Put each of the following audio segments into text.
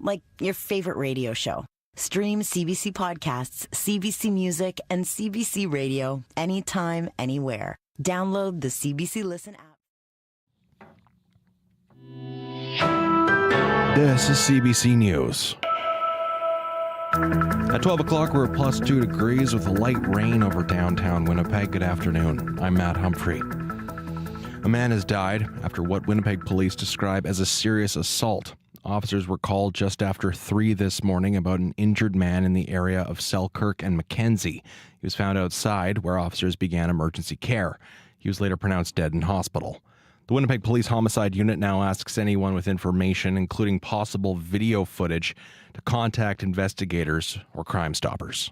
like your favorite radio show. Stream CBC Podcasts, CBC Music, and CBC Radio anytime, anywhere. Download the CBC Listen app. This is CBC News. At 12 o'clock, we're at +2 degrees with light rain over downtown Winnipeg. Good afternoon. I'm Matt Humphrey. A man has died after what Winnipeg police describe as a serious assault. Officers were called just after 3 this morning about an injured man in the area of Selkirk and Mackenzie. He was found outside where officers began emergency care. He was later pronounced dead in hospital. The Winnipeg Police Homicide Unit now asks anyone with information, including possible video footage, to contact investigators or Crime Stoppers.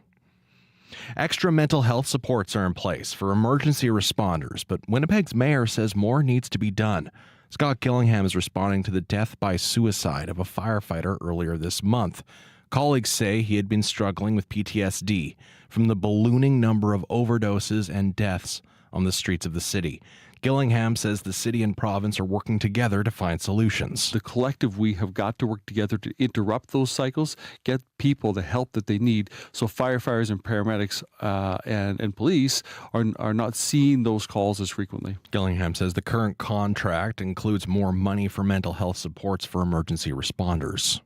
Extra mental health supports are in place for emergency responders, but Winnipeg's mayor says more needs to be done. Scott Gillingham is responding to the death by suicide of a firefighter earlier this month. Colleagues say he had been struggling with PTSD from the ballooning number of overdoses and deaths on the streets of the city. Gillingham says the city and province are working together to find solutions. The collective, we have got to work together to interrupt those cycles, get people the help that they need, so firefighters and paramedics and police are not seeing those calls as frequently. Gillingham says the current contract includes more money for mental health supports for emergency responders.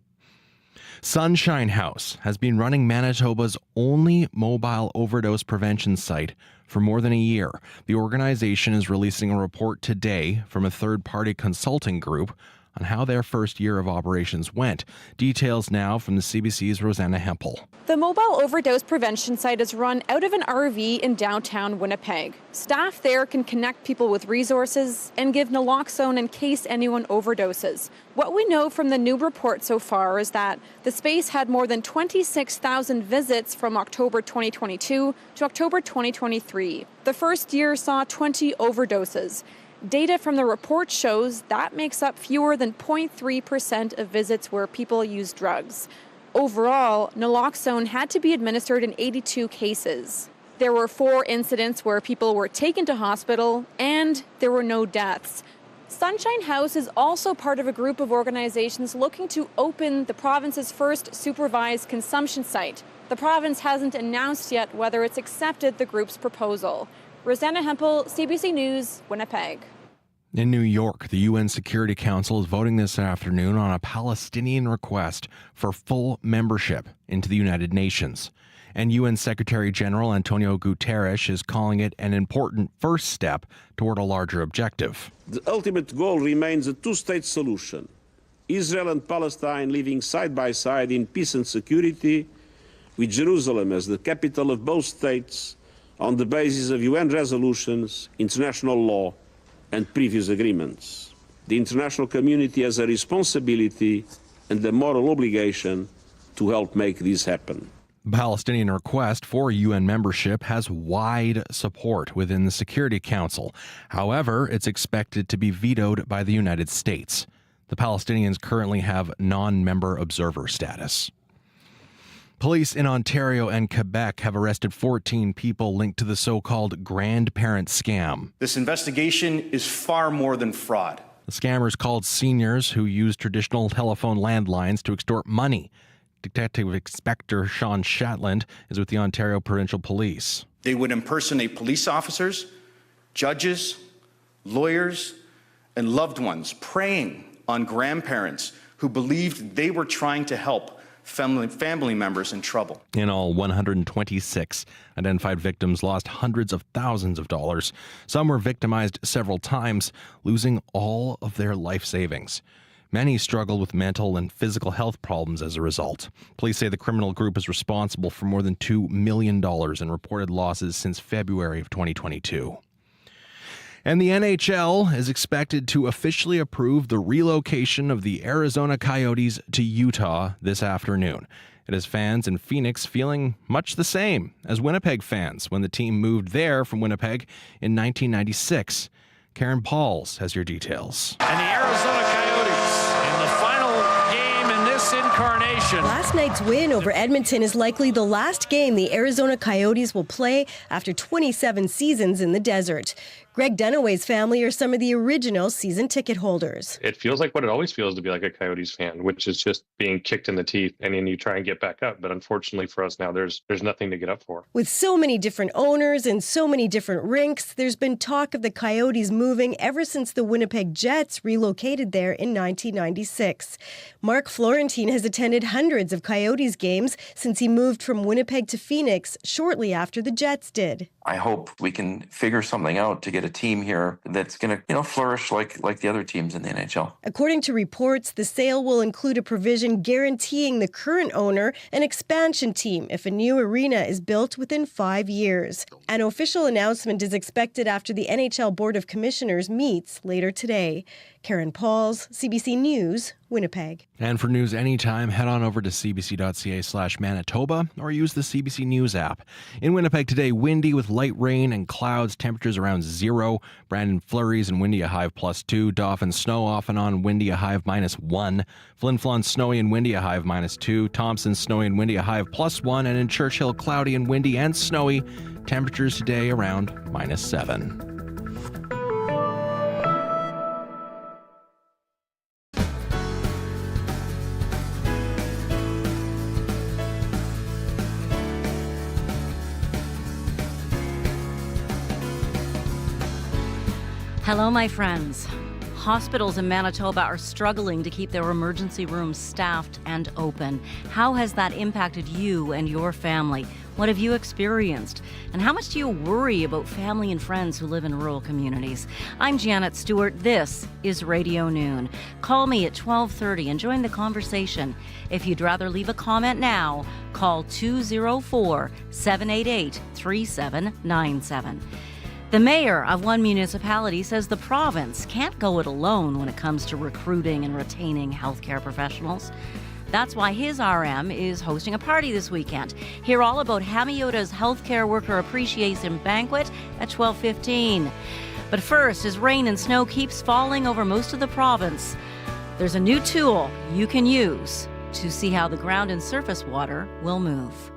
Sunshine House has been running Manitoba's only mobile overdose prevention site for more than a year. The organization is releasing a report today from a third-party consulting group on how their first year of operations went. Details now from the CBC's Rosanna Hempel. The mobile overdose prevention site is run out of an RV in downtown Winnipeg. Staff there can connect people with resources and give naloxone in case anyone overdoses. What we know from the new report so far is that the space had more than 26,000 visits from October 2022 to October 2023. The first year saw 20 overdoses. Data from the report shows that makes up fewer than 0.3% of visits where people use drugs. Overall, naloxone had to be administered in 82 cases. There were 4 incidents where people were taken to hospital, and there were no deaths. Sunshine House is also part of a group of organizations looking to open the province's first supervised consumption site. The province hasn't announced yet whether it's accepted the group's proposal. Rosanna Hempel, CBC News, Winnipeg. In New York, the UN Security Council is voting this afternoon on a Palestinian request for full membership into the United Nations. And UN Secretary General Antonio Guterres is calling it an important first step toward a larger objective. The ultimate goal remains a two-state solution. Israel and Palestine living side by side in peace and security, with Jerusalem as the capital of both states, on the basis of UN resolutions, international law, and previous agreements. The international community has a responsibility and a moral obligation to help make this happen. The Palestinian request for UN membership has wide support within the Security Council. However, it's expected to be vetoed by the United States. The Palestinians currently have non-member observer status. Police in Ontario and Quebec have arrested 14 people linked to the so-called Grandparent scam. This investigation is far more than fraud. The scammers called seniors who use traditional telephone landlines to extort money. Detective Inspector Sean Shatland is with the Ontario Provincial Police. They would impersonate police officers, judges, lawyers, and loved ones preying on grandparents who believed they were trying to help family members in trouble. In all, 126 identified victims lost hundreds of thousands of dollars. Some were victimized several times, losing all of their life savings. Many struggle with mental and physical health problems as a result. Police say the criminal group is responsible for more than $2 million in reported losses since February of 2022. And the NHL is expected to officially approve the relocation of the Arizona Coyotes to Utah this afternoon. It has fans in Phoenix feeling much the same as Winnipeg fans when the team moved there from Winnipeg in 1996. Karen Pauls has your details. And the Arizona Coyotes in the final game in this reincarnation. Last night's win over Edmonton is likely the last game the Arizona Coyotes will play after 27 seasons in the desert. Greg Dunaway's family are some of the original season ticket holders. It feels like what it always feels to be like a Coyotes fan, which is just being kicked in the teeth, and then you try and get back up. But unfortunately for us now, there's nothing to get up for. With so many different owners and so many different rinks, there's been talk of the Coyotes moving ever since the Winnipeg Jets relocated there in 1996. Mark Florentine has attended hundreds of Coyotes games since he moved from Winnipeg to Phoenix shortly after the Jets did. I hope we can figure something out to get a team here that's going to, flourish like the other teams in the NHL. According to reports, the sale will include a provision guaranteeing the current owner an expansion team if a new arena is built within 5 years. An official announcement is expected after the NHL Board of Commissioners meets later today. Karen Pauls, CBC News, Winnipeg. And for news anytime, head on over to cbc.ca/Manitoba or use the CBC News app. In Winnipeg today, windy with light rain and clouds, temperatures around 0. Brandon flurries and windy, a high of +2. Dauphin snow off and on, windy, a high of -1. Flin Flon snowy and windy, a high of -2. Thompson snowy and windy, a high of +1. And in Churchill, cloudy and windy and snowy, temperatures today around -7. Hello, my friends. Hospitals in Manitoba are struggling to keep their emergency rooms staffed and open. How has that impacted you and your family? What have you experienced? And how much do you worry about family and friends who live in rural communities? I'm Janet Stewart. This is Radio Noon. Call me at 12:30 and join the conversation. If you'd rather leave a comment now, call 204-788-3797. The mayor of one municipality says the province can't go it alone when it comes to recruiting and retaining healthcare professionals. That's why his RM is hosting a party this weekend. Hear all about Hamiota's Healthcare Worker Appreciation Banquet at 12:15. But first, as rain and snow keeps falling over most of the province, there's a new tool you can use to see how the ground and surface water will move.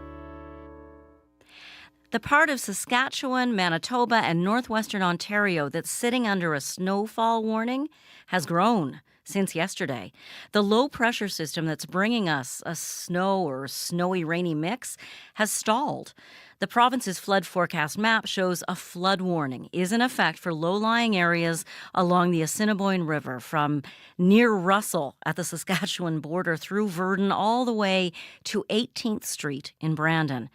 The part of Saskatchewan, Manitoba, and northwestern Ontario that's sitting under a snowfall warning has grown since yesterday. The low-pressure system that's bringing us a snow or snowy rainy mix has stalled. The province's flood forecast map shows a flood warning is in effect for low-lying areas along the Assiniboine River from near Russell at the Saskatchewan border through Virden all the way to 18th Street in Brandon.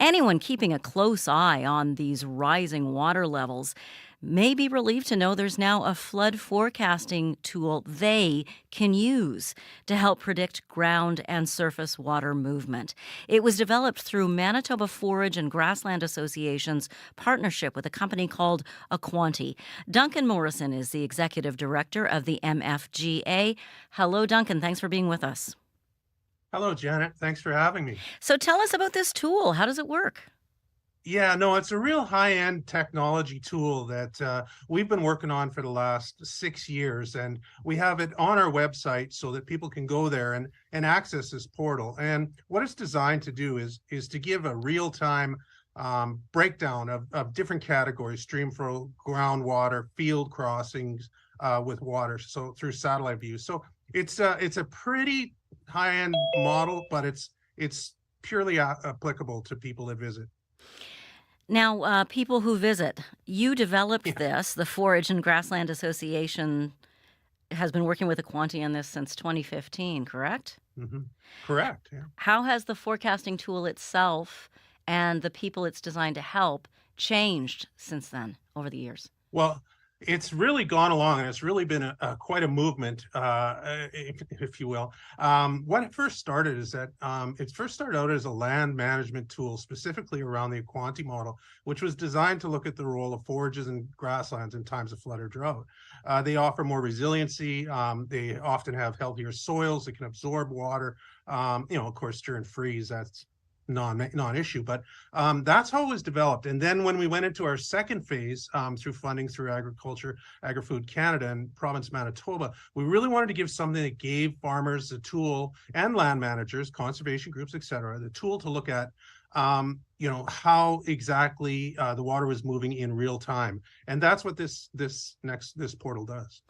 Anyone keeping a close eye on these rising water levels may be relieved to know there's now a flood forecasting tool they can use to help predict ground and surface water movement. It was developed through Manitoba Forage and Grassland Association's partnership with a company called Aquanti. Duncan Morrison is the executive director of the MFGA. Hello, Duncan. Thanks for being with us. Hello, Janet. Thanks for having me. So tell us about this tool. How does it work? Yeah, no, it's a real high-end technology tool that we've been working on for the last 6 years, and we have it on our website so that people can go there and access this portal. And what it's designed to do is to give a real-time breakdown of different categories: stream flow, groundwater, field crossings with water, so through satellite view. So it's a pretty high-end model, but it's purely applicable to people that visit. Now, people who visit, you developed this. The Forage and Grassland Association has been working with Aquanti on this since 2015, correct? Mm-hmm. Correct, yeah. How has the forecasting tool itself and the people it's designed to help changed since then over the years? Well, it's really gone along, and it's really been quite a movement, if you will. When it first started is that it first started out as a land management tool, specifically around the Aquanti model, which was designed to look at the role of forages and grasslands in times of flood or drought. They offer more resiliency. They often have healthier soils that can absorb water. Of course, during freeze, non-issue. But that's how it was developed. And then when we went into our second phase through funding through Agri-Food Canada and Province Manitoba, we really wanted to give something that gave farmers the tool, and land managers, conservation groups, et cetera, the tool to look at how exactly the water was moving in real time. And that's what this portal does.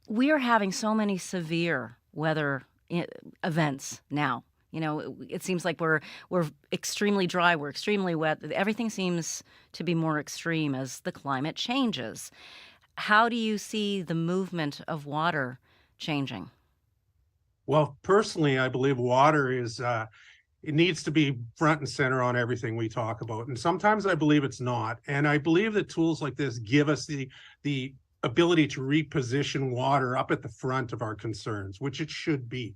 We are having so many severe weather events now. It seems like we're extremely dry, we're extremely wet. Everything seems to be more extreme as the climate changes. How do you see the movement of water changing? Well, personally, I believe water is it needs to be front and center on everything we talk about. And sometimes I believe it's not. And I believe that tools like this give us the ability to reposition water up at the front of our concerns, which it should be.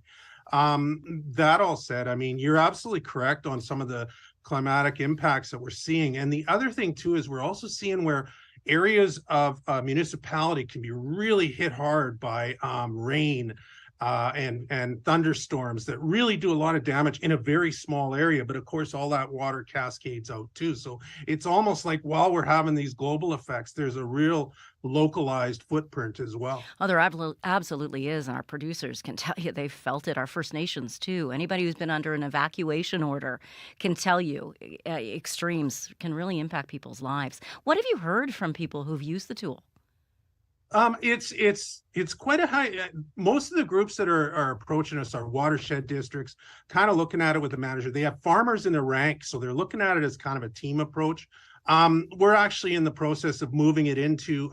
That all said, I mean, you're absolutely correct on some of the climatic impacts that we're seeing. And the other thing too is we're also seeing where areas of municipality can be really hit hard by rain and thunderstorms that really do a lot of damage in a very small area. But of course, all that water cascades out too. So it's almost like while we're having these global effects, there's a real localized footprint as well. Oh, there absolutely is. And our producers can tell you they've felt it. Our First Nations, too. Anybody who's been under an evacuation order can tell you extremes can really impact people's lives. What have you heard from people who've used the tool? It's quite a high. Most of the groups that are approaching us are watershed districts, kind of looking at it with the manager. They have farmers in their rank, so they're looking at it as kind of a team approach. We're actually in the process of moving it into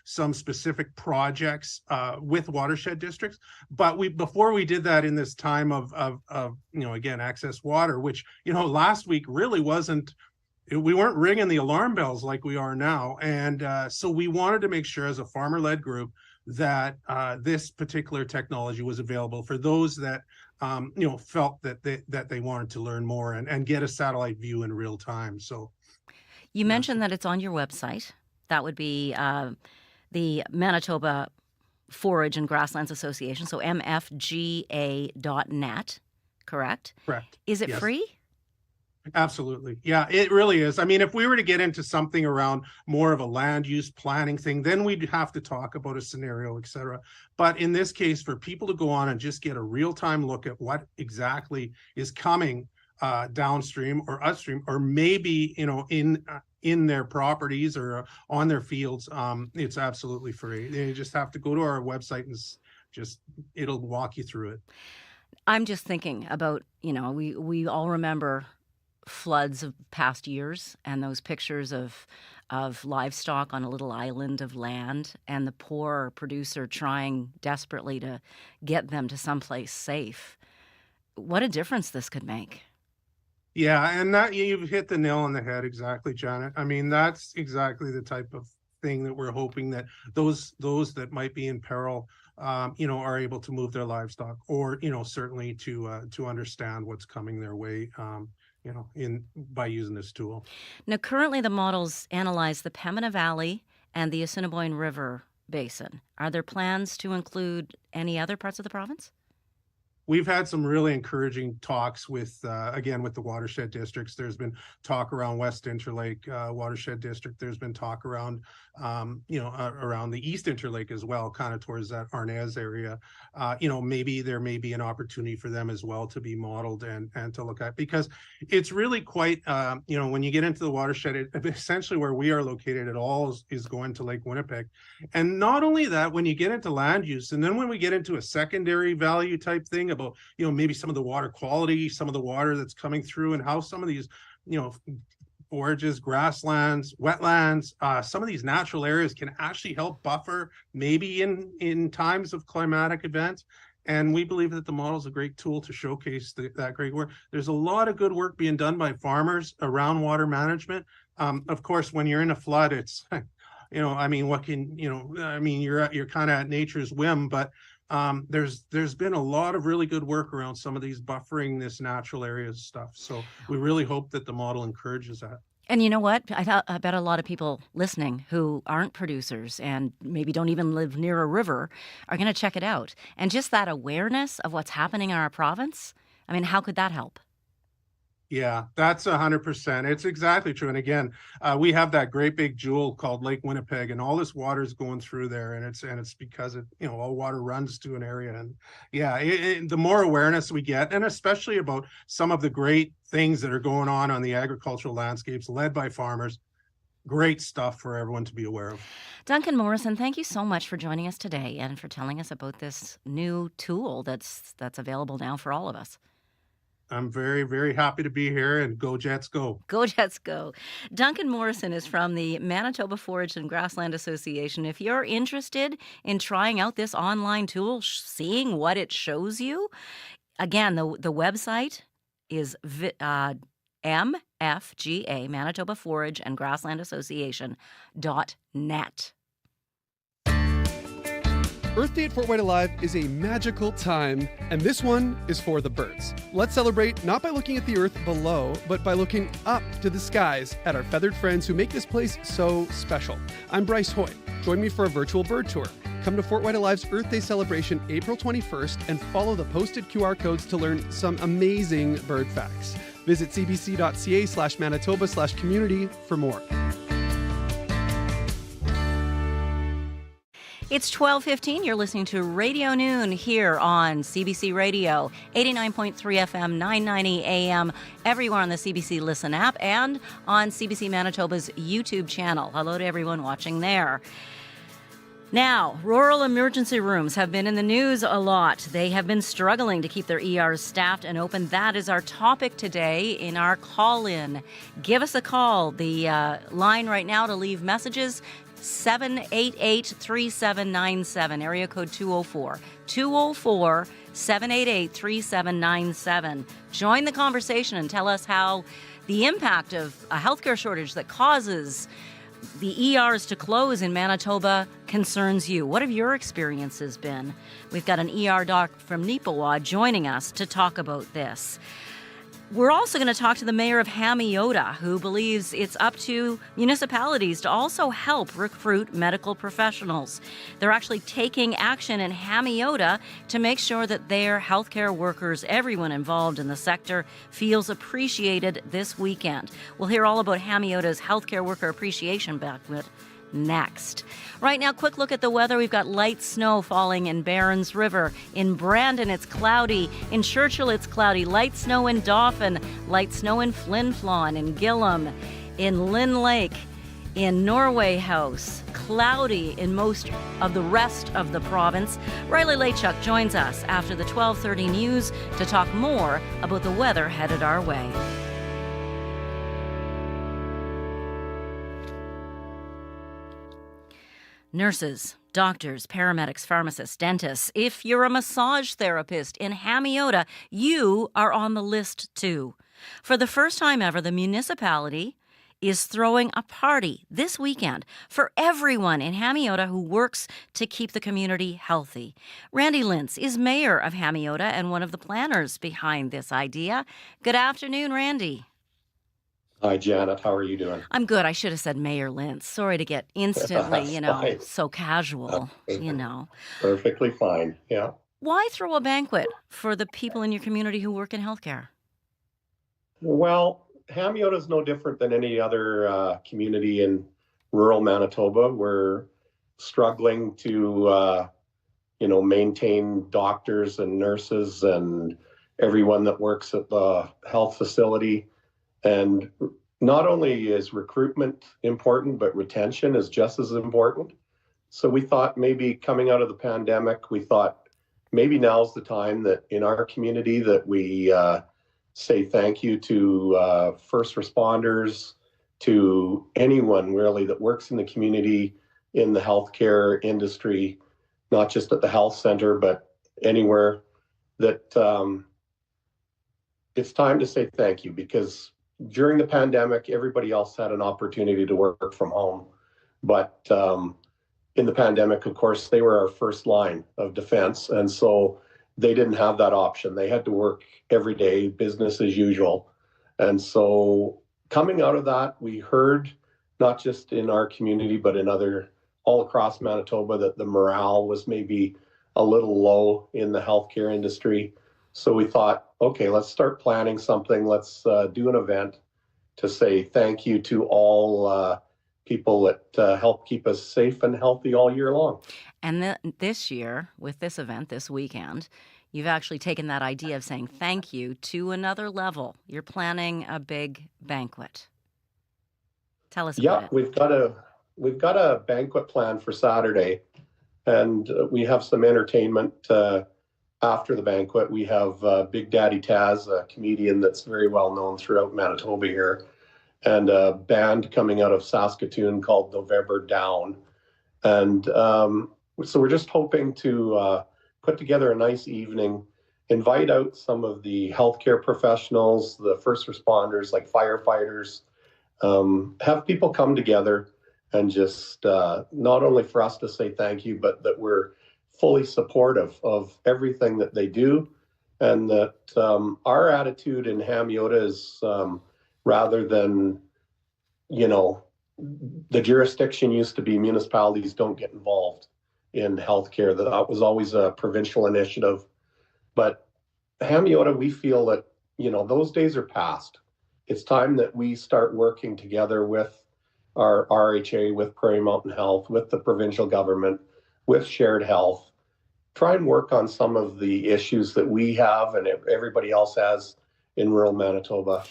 some specific projects with watershed districts. But before we did that in this time of again, access water, which last week really wasn't. We weren't ringing the alarm bells like we are now. And so we wanted to make sure as a farmer-led group that this particular technology was available for those that, felt that they wanted to learn more and get a satellite view in real time. So you mentioned that it's on your website. That would be the Manitoba Forage and Grasslands Association, so mfga.net, correct? Correct. Is it Yes. free? Absolutely. Yeah, it really is. I mean, if we were to get into something around more of a land use planning thing, then we'd have to talk about a scenario, et cetera. But in this case, for people to go on and just get a real-time look at what exactly is coming downstream or upstream, or maybe, in their properties or on their fields, it's absolutely free. You just have to go to our website and it'll walk you through it. I'm just thinking about, we all remember floods of past years and those pictures of livestock on a little island of land and the poor producer trying desperately to get them to someplace safe. What a difference this could make. Yeah, and that you've hit the nail on the head exactly, Janet. I mean, that's exactly the type of thing that we're hoping that those that might be in peril are able to move their livestock, or certainly to understand what's coming their way by using this tool. Now, currently the models analyze the Pembina Valley and the Assiniboine River Basin. Are there plans to include any other parts of the province? We've had some really encouraging talks with the watershed districts. There's been talk around West Interlake watershed district. There's been talk around, around the East Interlake as well, kind of towards that Arnaz area. Maybe there may be an opportunity for them as well to be modeled and to look at, because it's really quite, when you get into the watershed, essentially where we are located, it all is going to Lake Winnipeg. And not only that, when you get into land use, and then when we get into a secondary value type thing, about maybe some of the water quality, some of the water that's coming through, and how some of these forages, grasslands, wetlands, some of these natural areas can actually help buffer maybe in times of climatic events. And we believe that the model is a great tool to showcase that great work. There's a lot of good work being done by farmers around water management. Of course, when you're in a flood, it's you're kind of at nature's whim, but there's been a lot of really good work around some of these buffering this natural areas stuff. So we really hope that the model encourages that. And you know what? I bet a lot of people listening who aren't producers and maybe don't even live near a river are going to check it out. And just that awareness of what's happening in our province, I mean, how could that help? Yeah, that's 100%. It's exactly true. And again, we have that great big jewel called Lake Winnipeg, and all this water is going through there, and it's because all water runs to an area. And yeah, the more awareness we get, and especially about some of the great things that are going on the agricultural landscapes led by farmers, great stuff for everyone to be aware of. Duncan Morrison, thank you so much for joining us today and for telling us about this new tool that's available now for all of us. I'm very, very happy to be here, and go Jets go. Go Jets go. Duncan Morrison is from the Manitoba Forage and Grassland Association. If you're interested in trying out this online tool, seeing what it shows you, again, the website is MFGA, Manitoba Forage and Grassland Association.net. Earth Day at Fort White Alive is a magical time, and this one is for the birds. Let's celebrate not by looking at the earth below, but by looking up to the skies at our feathered friends who make this place so special. I'm Bryce Hoy. Join me for a virtual bird tour. Come to Fort White Alive's Earth Day celebration April 21st and follow the posted QR codes to learn some amazing bird facts. Visit cbc.ca/Manitoba/community for more. It's 12:15. You're listening to Radio Noon here on CBC Radio, 89.3 FM, 990 AM, everywhere on the CBC Listen app and on CBC Manitoba's YouTube channel. Hello to everyone watching there. Now, rural emergency rooms have been in the news a lot. They have been struggling to keep their ERs staffed and open. That is our topic today in our call-in. Give us a call. The line right now to leave messages, 788-3797, area code 204-788-3797. Join the conversation and tell us how the impact of a healthcare shortage that causes the ERs to close in Manitoba concerns you. What have your experiences been? We've got an ER doc from Neepawa joining us to talk about this. We're also going to talk to the mayor of Hamiota, who believes it's up to municipalities to also help recruit medical professionals. They're actually taking action in Hamiota to make sure that their healthcare workers, everyone involved in the sector, feels appreciated this weekend. We'll hear all about Hamiota's Healthcare Worker Appreciation Banquet next. Right now, quick look at the weather. We've got light snow falling in Barons River. In Brandon, it's cloudy. In Churchill, it's cloudy. Light snow in Dauphin. Light snow in Flin Flon. In Gillam. In Lynn Lake. In Norway House. Cloudy in most of the rest of the province. Riley Lachuk joins us after the 12:30 news to talk more about the weather headed our way. Nurses, doctors, paramedics, pharmacists, dentists. If you're a massage therapist in Hamiota, you are on the list too. For the first time ever, the municipality is throwing a party this weekend for everyone in Hamiota who works to keep the community healthy. Randy Lintz is mayor of Hamiota and one of the planners behind this idea. Good afternoon, Randy. Hi, Janet. How are you doing? I'm good. I should have said Mayor Lintz. Sorry to get instantly, Fine. so casual, Perfectly fine, yeah. Why throw a banquet for the people in your community who work in healthcare? Well, Hamiota is no different than any other community in rural Manitoba. We're struggling to, maintain doctors and nurses and everyone that works at the health facility. And not only is recruitment important, but retention is just as important. So we thought maybe coming out of the pandemic, we thought maybe now's the time that in our community that we say thank you to first responders, to anyone really that works in the community, in the healthcare industry, not just at the health center, but anywhere, that it's time to say thank you, because during the pandemic, everybody else had an opportunity to work from home. But in the pandemic, of course, they were our first line of defense. And so they didn't have that option. They had to work every day, business as usual. And so coming out of that, we heard, not just in our community, but in all across Manitoba, that the morale was maybe a little low in the healthcare industry. So we thought, okay, let's start planning something. Let's do an event to say thank you to all people that help keep us safe and healthy all year long. And this year, with this event this weekend, you've actually taken that idea of saying thank you to another level. You're planning a big banquet. Tell us about it. We've got a banquet planned for Saturday, and we have some entertainment after the banquet. We have Big Daddy Taz, a comedian that's very well known throughout Manitoba here, and a band coming out of Saskatoon called November Down. And so we're just hoping to put together a nice evening, invite out some of the healthcare professionals, the first responders like firefighters, have people come together and just not only for us to say thank you, but that we're fully supportive of everything that they do, and that our attitude in Hamiota is rather than, the jurisdiction used to be municipalities don't get involved in healthcare. That was always a provincial initiative. But Hamiota, we feel that, those days are past. It's time that we start working together with our RHA, with Prairie Mountain Health, with the provincial government, with Shared Health, try and work on some of the issues that we have and everybody else has in rural Manitoba.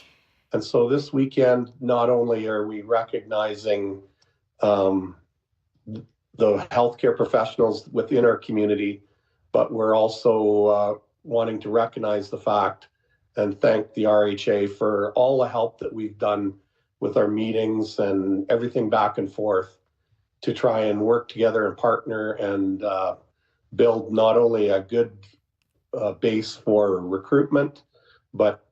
And so this weekend, not only are we recognizing the healthcare professionals within our community, but we're also wanting to recognize the fact and thank the RHA for all the help that we've done with our meetings and everything back and forth to try and work together and partner and build not only a good base for recruitment, but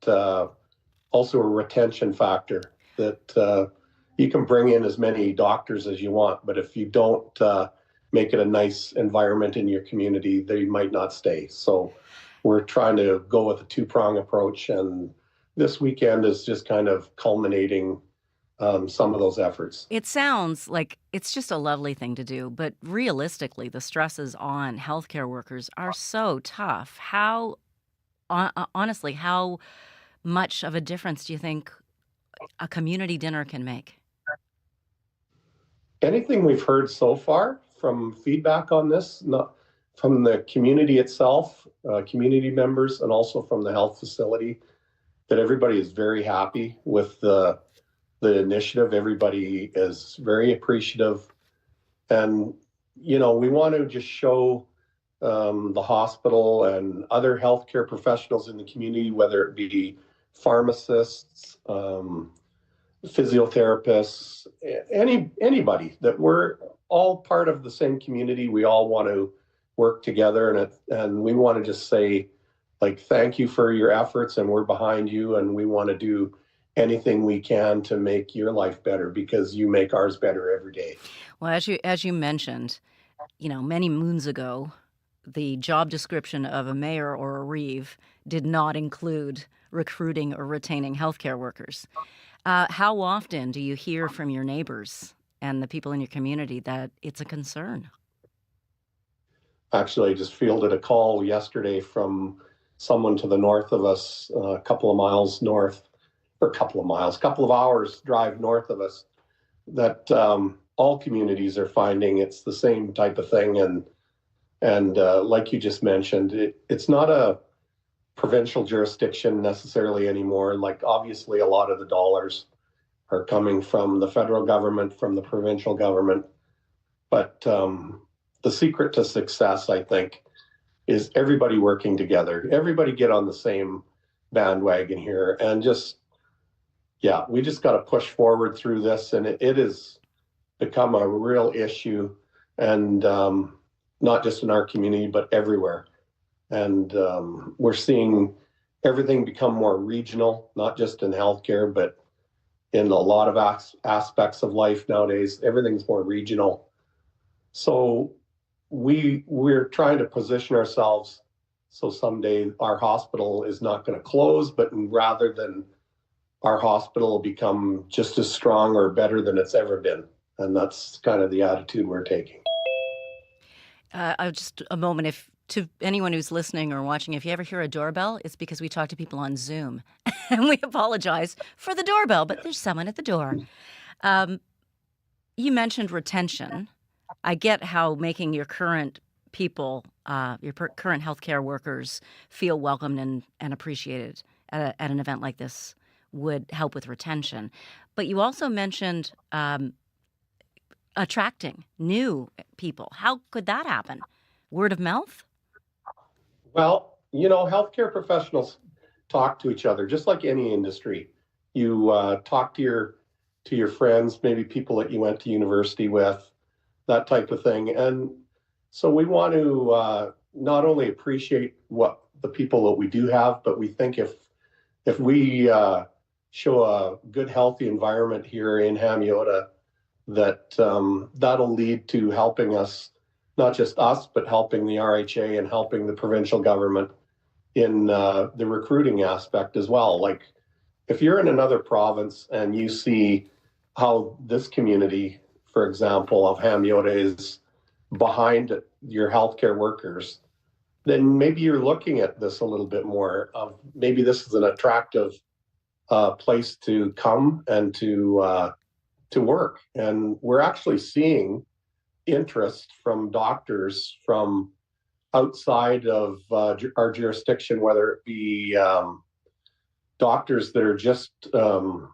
also a retention factor that you can bring in as many doctors as you want, but if you don't make it a nice environment in your community, they might not stay. So we're trying to go with a two-prong approach, and this weekend is just kind of culminating some of those efforts. It sounds like it's just a lovely thing to do, but realistically, the stresses on healthcare workers are so tough. How, honestly, how much of a difference do you think a community dinner can make? Anything we've heard so far from feedback on this, not from the community itself, community members, and also from the health facility, that everybody is very happy with the initiative. Everybody is very appreciative. And, we want to just show the hospital and other healthcare professionals in the community, whether it be pharmacists, physiotherapists, anybody, that we're all part of the same community. We all want to work together, and we want to just say, thank you for your efforts, and we're behind you, and we want to do anything we can to make your life better because you make ours better every day. Well, as you mentioned, many moons ago, the job description of a mayor or a reeve did not include recruiting or retaining healthcare workers. How often do you hear from your neighbors and the people in your community that it's a concern? Actually, I just fielded a call yesterday from someone to the north of us, a couple of hours drive north of us, that all communities are finding it's the same type of thing. And like you just mentioned, it's not a provincial jurisdiction necessarily anymore. Obviously, a lot of the dollars are coming from the federal government, from the provincial government. But the secret to success, I think, is everybody working together. Everybody get on the same bandwagon here, and we just got to push forward through this. And it has become a real issue, and not just in our community, but everywhere. And we're seeing everything become more regional, not just in healthcare, but in a lot of aspects of life nowadays. Everything's more regional. So we're trying to position ourselves so someday our hospital is not going to close, but rather than our hospital will become just as strong or better than it's ever been. And that's kind of the attitude we're taking. Just a moment to anyone who's listening or watching, if you ever hear a doorbell, it's because we talk to people on Zoom. And we apologize for the doorbell, but there's someone at the door. You mentioned retention. I get how making your current people, current healthcare workers feel welcomed and appreciated at an event like this would help with retention. But you also mentioned attracting new people. How could that happen? Word of mouth? Well, healthcare professionals talk to each other, just like any industry. You talk to your friends, maybe people that you went to university with, that type of thing. And so we want to not only appreciate what the people that we do have, but we think if we show a good, healthy environment here in Hamiota, that that'll lead to helping us, not just us, but helping the RHA and helping the provincial government in the recruiting aspect as well. Like, if you're in another province and you see how this community, for example, of Hamiota is behind your healthcare workers, then maybe you're looking at this a little bit more of maybe this is an attractive place to come and to work. And we're actually seeing interest from doctors from outside of our jurisdiction, whether it be doctors that are just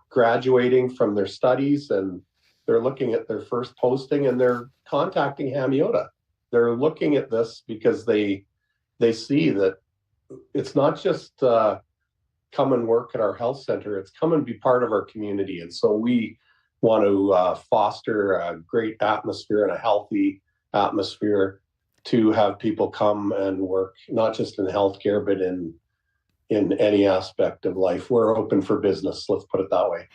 graduating from their studies and they're looking at their first posting and they're contacting Hamiota. They're looking at this because they see that it's not just come and work at our health center, it's come and be part of our community. And so we want to foster a great atmosphere and a healthy atmosphere to have people come and work, not just in healthcare, but in any aspect of life. We're open for business, let's put it that way.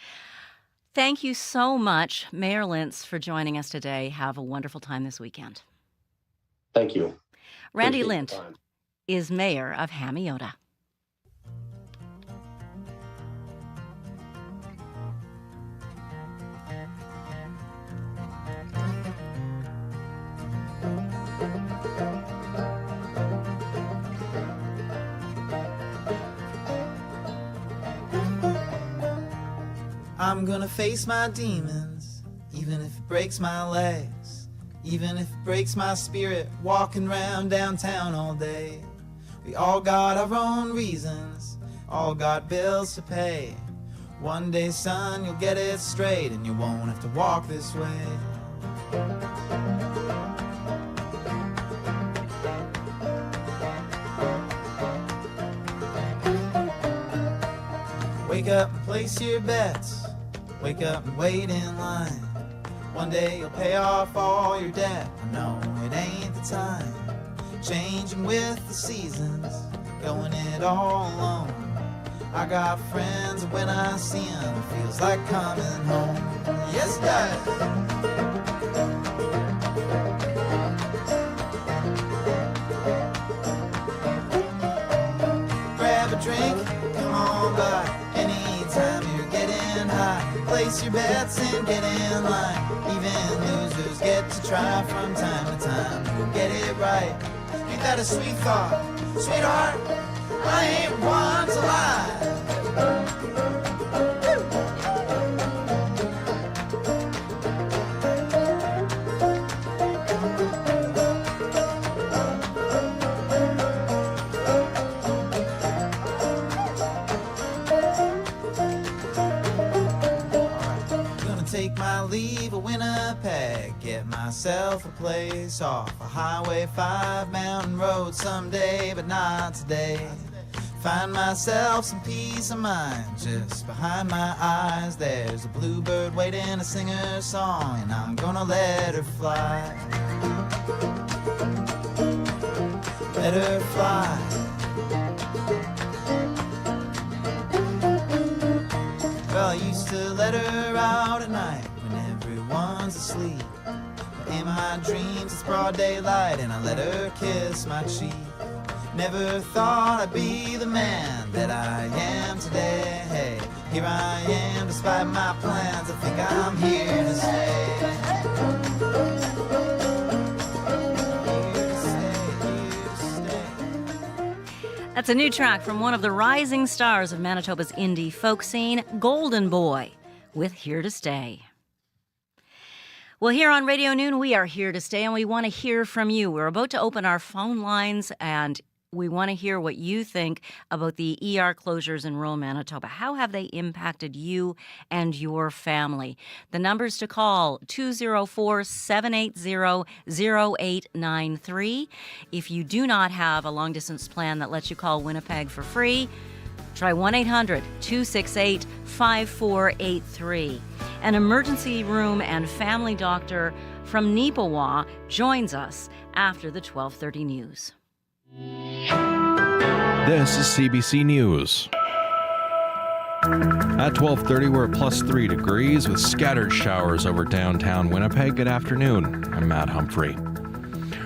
Thank you so much, Mayor Lintz, for joining us today. Have a wonderful time this weekend. Thank you. Randy Appreciate Lint the time. is mayor of Hamiota. I'm gonna face my demons, even if it breaks my legs, even if it breaks my spirit, walking around downtown all day. We all got our own reasons, all got bills to pay. One day, son, you'll get it straight and you won't have to walk this way. Wake up and place your bets. Wake up and wait in line. One day you'll pay off all your debt. I know it ain't the time. Changing with the seasons, going it all alone. I got friends, and when I see them, it feels like coming home. Yes, it does. Grab a drink, come on by. Anytime you're getting high, place your bets and get in line. Even losers get to try from time to time. You'll get it right. Ain't that a sweet thought? Sweetheart, I ain't one to lie. Take my leave of Winnipeg, get myself a place off a Highway 5 mountain road someday, but not today. Find myself some peace of mind just behind my eyes. There's a bluebird waiting to sing her song, and I'm gonna let her fly. Let her fly. Well, I used to let her out at night when everyone's asleep. But in my dreams it's broad daylight and I let her kiss my cheek. Never thought I'd be the man that I am today. Hey, here I am despite my plans. I think I'm here to stay. Here to stay, here to stay. That's a new track from one of the rising stars of Manitoba's indie folk scene, Golden Boy, with Here to Stay. Well, here on Radio Noon, we are here to stay, and we want to hear from you. We're about to open our phone lines, and we want to hear what you think about the ER closures in rural Manitoba. How have they impacted you and your family? The numbers to call, 204-780-0893. If you do not have a long-distance plan that lets you call Winnipeg for free, try 1-800-268-5483. An emergency room and family doctor from Neepawa joins us after the 12:30 news. This is CBC News. At 12:30, we're at +3 degrees with scattered showers over downtown Winnipeg. Good afternoon. I'm Matt Humphrey.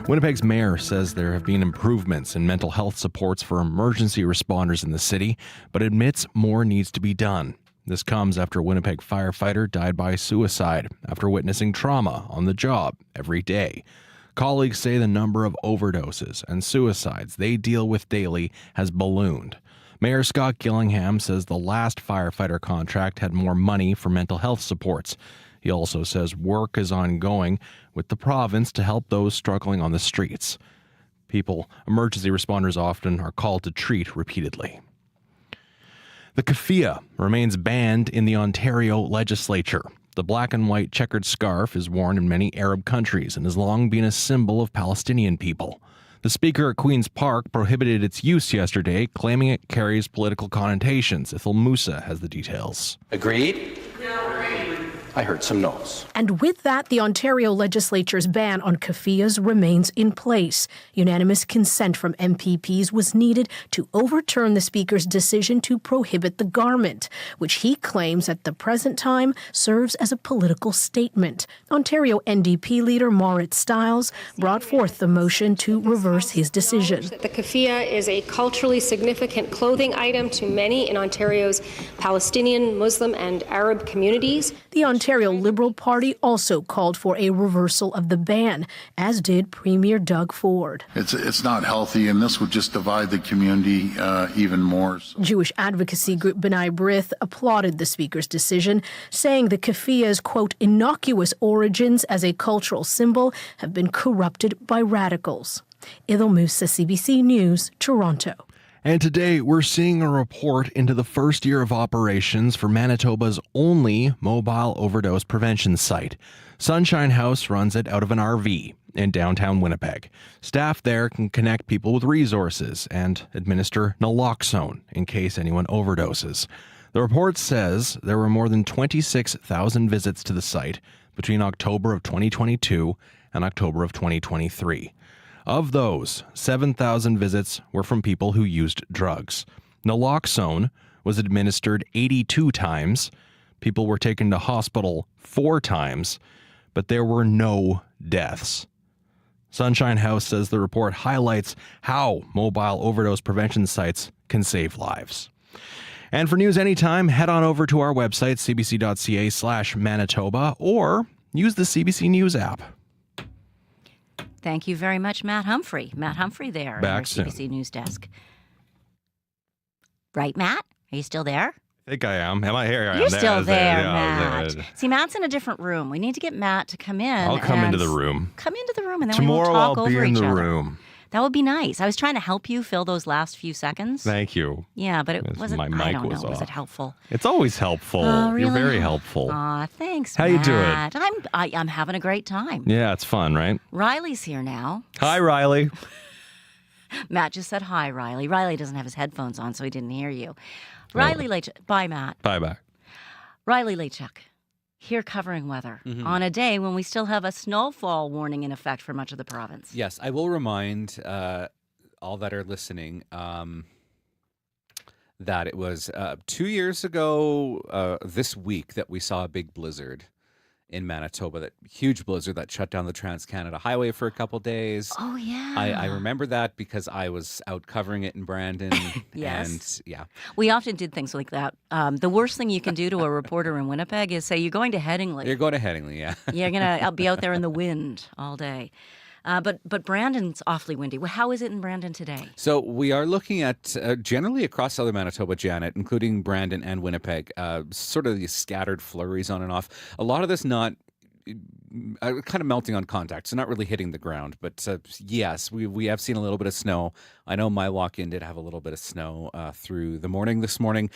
Winnipeg's mayor says there have been improvements in mental health supports for emergency responders in the city, but admits more needs to be done. This comes after a Winnipeg firefighter died by suicide after witnessing trauma on the job every day. Colleagues say the number of overdoses and suicides they deal with daily has ballooned. Mayor Scott Gillingham says the last firefighter contract had more money for mental health supports. He also says work is ongoing with the province to help those struggling on the streets. Emergency responders often are called to treat repeatedly. The keffiyeh remains banned in the Ontario legislature. The black and white checkered scarf is worn in many Arab countries and has long been a symbol of Palestinian people. The speaker at Queen's Park prohibited its use yesterday, claiming it carries political connotations. Ithil Musa has the details. Agreed? I heard some no's. And with that, the Ontario legislature's ban on keffiyehs remains in place. Unanimous consent from MPPs was needed to overturn the Speaker's decision to prohibit the garment, which he claims at the present time serves as a political statement. Ontario NDP leader Moritz Stiles brought forth the motion to reverse his decision. The keffiyeh is a culturally significant clothing item to many in Ontario's Palestinian, Muslim, and Arab communities. The Ontario Liberal Party also called for a reversal of the ban, as did Premier Doug Ford. It's not healthy, and this would just divide the community even more. Jewish advocacy group B'nai B'rith applauded the Speaker's decision, saying the keffiyeh's, quote, innocuous origins as a cultural symbol have been corrupted by radicals. Ithil Musa, CBC News, Toronto. And today, we're seeing a report into the first year of operations for Manitoba's only mobile overdose prevention site. Sunshine House runs it out of an RV in downtown Winnipeg. Staff there can connect people with resources and administer naloxone in case anyone overdoses. The report says there were more than 26,000 visits to the site between October of 2022 and October of 2023. Of those, 7,000 visits were from people who used drugs. Naloxone was administered 82 times. People were taken to hospital 4 times, but there were no deaths. Sunshine House says the report highlights how mobile overdose prevention sites can save lives. And for news anytime, head on over to our website, cbc.ca/Manitoba, or use the CBC News app. Thank you very much, Matt Humphrey. Matt Humphrey there Back at our soon. CBC News desk. Right, Matt? Are you still there? I think I am. Am I here? You're still there, Yeah, Matt. there. See, Matt's in a different room. We need to get Matt to come in. I'll come and into the room. Come into the room, and then Tomorrow we will talk I'll be over in each the other. room. That would be nice. I was trying to help you fill those last few seconds. Thank you. Yeah, but it wasn't. My I mic don't was know. Was off. it helpful? It's always helpful. Oh, really? You're very helpful. Aw, thanks, How you doing? Matt. I'm having a great time. Yeah, it's fun, right? Riley's here now. Hi, Riley. Matt just said hi, Riley. Riley doesn't have his headphones on, so he didn't hear you. Riley Lechuk. Bye, Matt. Bye bye. Riley Lechuk, here covering weather on a day when we still have a snowfall warning in effect for much of the province. Yes, I will remind all that are listening that it was 2 years ago this week that we saw a big blizzard in Manitoba, that huge blizzard that shut down the Trans-Canada Highway for a couple days. Oh, yeah. I remember that because I was out covering it in Brandon. Yes. And yeah. We often did things like that. The worst thing you can do to a reporter in Winnipeg is say, you're going to Headingley. You're going to Headingley, yeah. You're going to be out there in the wind all day. But Brandon's awfully windy. Well, how is it in Brandon today? So we are looking at generally across southern Manitoba, Janet, including Brandon and Winnipeg, sort of these scattered flurries on and off. A lot of this not kind of melting on contact, so not really hitting the ground. But yes, we have seen a little bit of snow. I know my walk-in did have a little bit of snow through the morning this morning.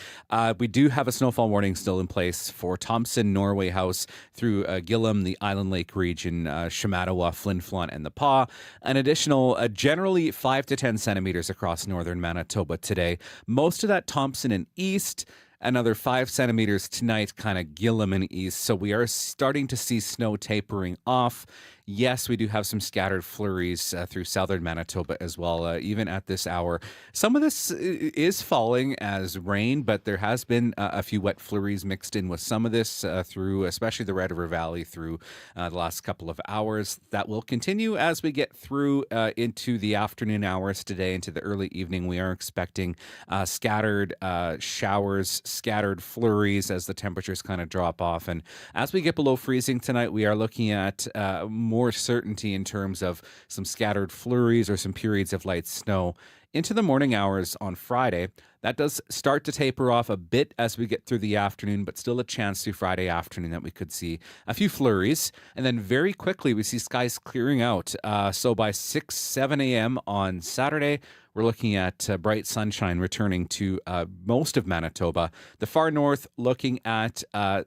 We do have a snowfall warning still in place for Thompson, Norway House, through Gillam, the Island Lake region, Shamattawa, Flin Flon, and the Pas. An additional generally 5 to 10 centimeters across northern Manitoba today. Most of that Thompson and east. Another 5 centimeters tonight, kind of Gillam and east. So we are starting to see snow tapering off. Yes, we do have some scattered flurries through southern Manitoba as well, even at this hour. Some of this is falling as rain, but there has been a few wet flurries mixed in with some of this through, especially the Red River Valley, through the last couple of hours. That will continue as we get through into the afternoon hours today, into the early evening. We are expecting scattered showers, scattered flurries as the temperatures kind of drop off. And as we get below freezing tonight, we are looking at more certainty in terms of some scattered flurries or some periods of light snow into the morning hours on Friday. That does start to taper off a bit as we get through the afternoon, but still a chance through Friday afternoon that we could see a few flurries. And then very quickly, we see skies clearing out. So by 6, 7 a.m. on Saturday, we're looking at bright sunshine returning to most of Manitoba. The far north looking at a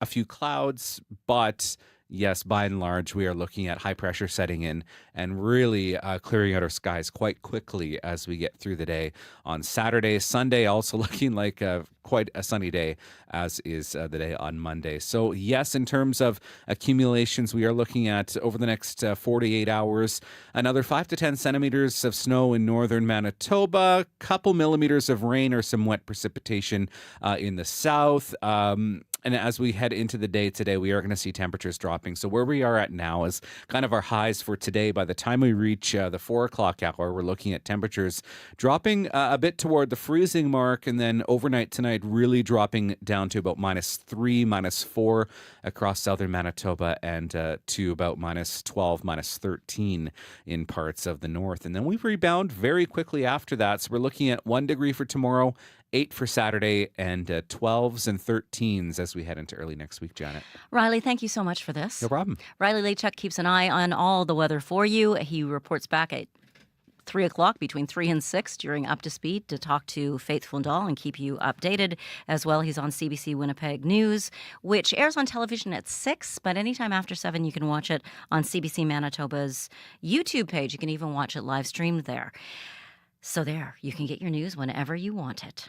few clouds, but yes, by and large, we are looking at high pressure setting in and really clearing out our skies quite quickly as we get through the day on Saturday. Sunday also looking like quite a sunny day, as is the day on Monday. So yes, in terms of accumulations, we are looking at over the next 48 hours, another 5 to 10 centimeters of snow in northern Manitoba, couple millimeters of rain or some wet precipitation in the south. And as we head into the day today, we are going to see temperatures dropping. So where we are at now is kind of our highs for today. By the time we reach the 4 o'clock hour, we're looking at temperatures dropping a bit toward the freezing mark. And then overnight tonight, really dropping down to about -3, -4 across southern Manitoba and to about -12, -13 in parts of the north. And then we rebound very quickly after that. So we're looking at 1 degree for tomorrow, 8 for Saturday, and 12s and 13s as we head into early next week, Janet. Riley, thank you so much for this. No problem. Riley Lachuk keeps an eye on all the weather for you. He reports back at 3 o'clock, between 3 and 6 during Up to Speed to talk to Faith Fundal and keep you updated. As well, he's on CBC Winnipeg News, which airs on television at 6, but anytime after 7, you can watch it on CBC Manitoba's YouTube page. You can even watch it live streamed there. So there, you can get your news whenever you want it.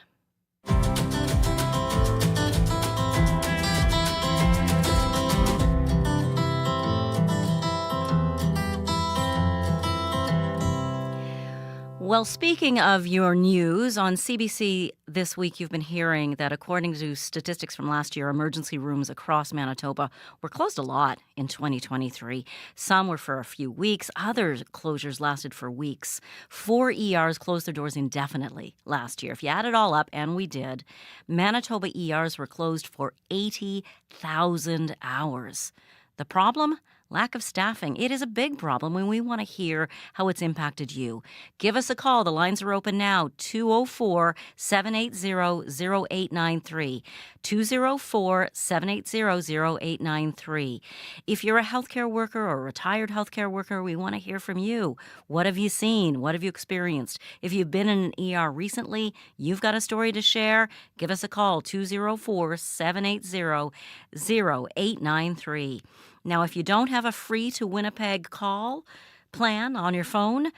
Well, speaking of your news, on CBC this week, you've been hearing that according to statistics from last year, emergency rooms across Manitoba were closed a lot in 2023. Some were for a few weeks. Other closures lasted for weeks. 4 ERs closed their doors indefinitely last year. If you add it all up, and we did, Manitoba ERs were closed for 80,000 hours. The problem? Lack of staffing. It is a big problem when we want to hear how it's impacted you. Give us a call. The lines are open now. 204-780-0893. 204-780-0893. If you're a healthcare worker or a retired healthcare worker, we want to hear from you. What have you seen? What have you experienced? If you've been in an ER recently, you've got a story to share, give us a call. 204-780-0893. Now, if you don't have a free to Winnipeg call plan on your phone,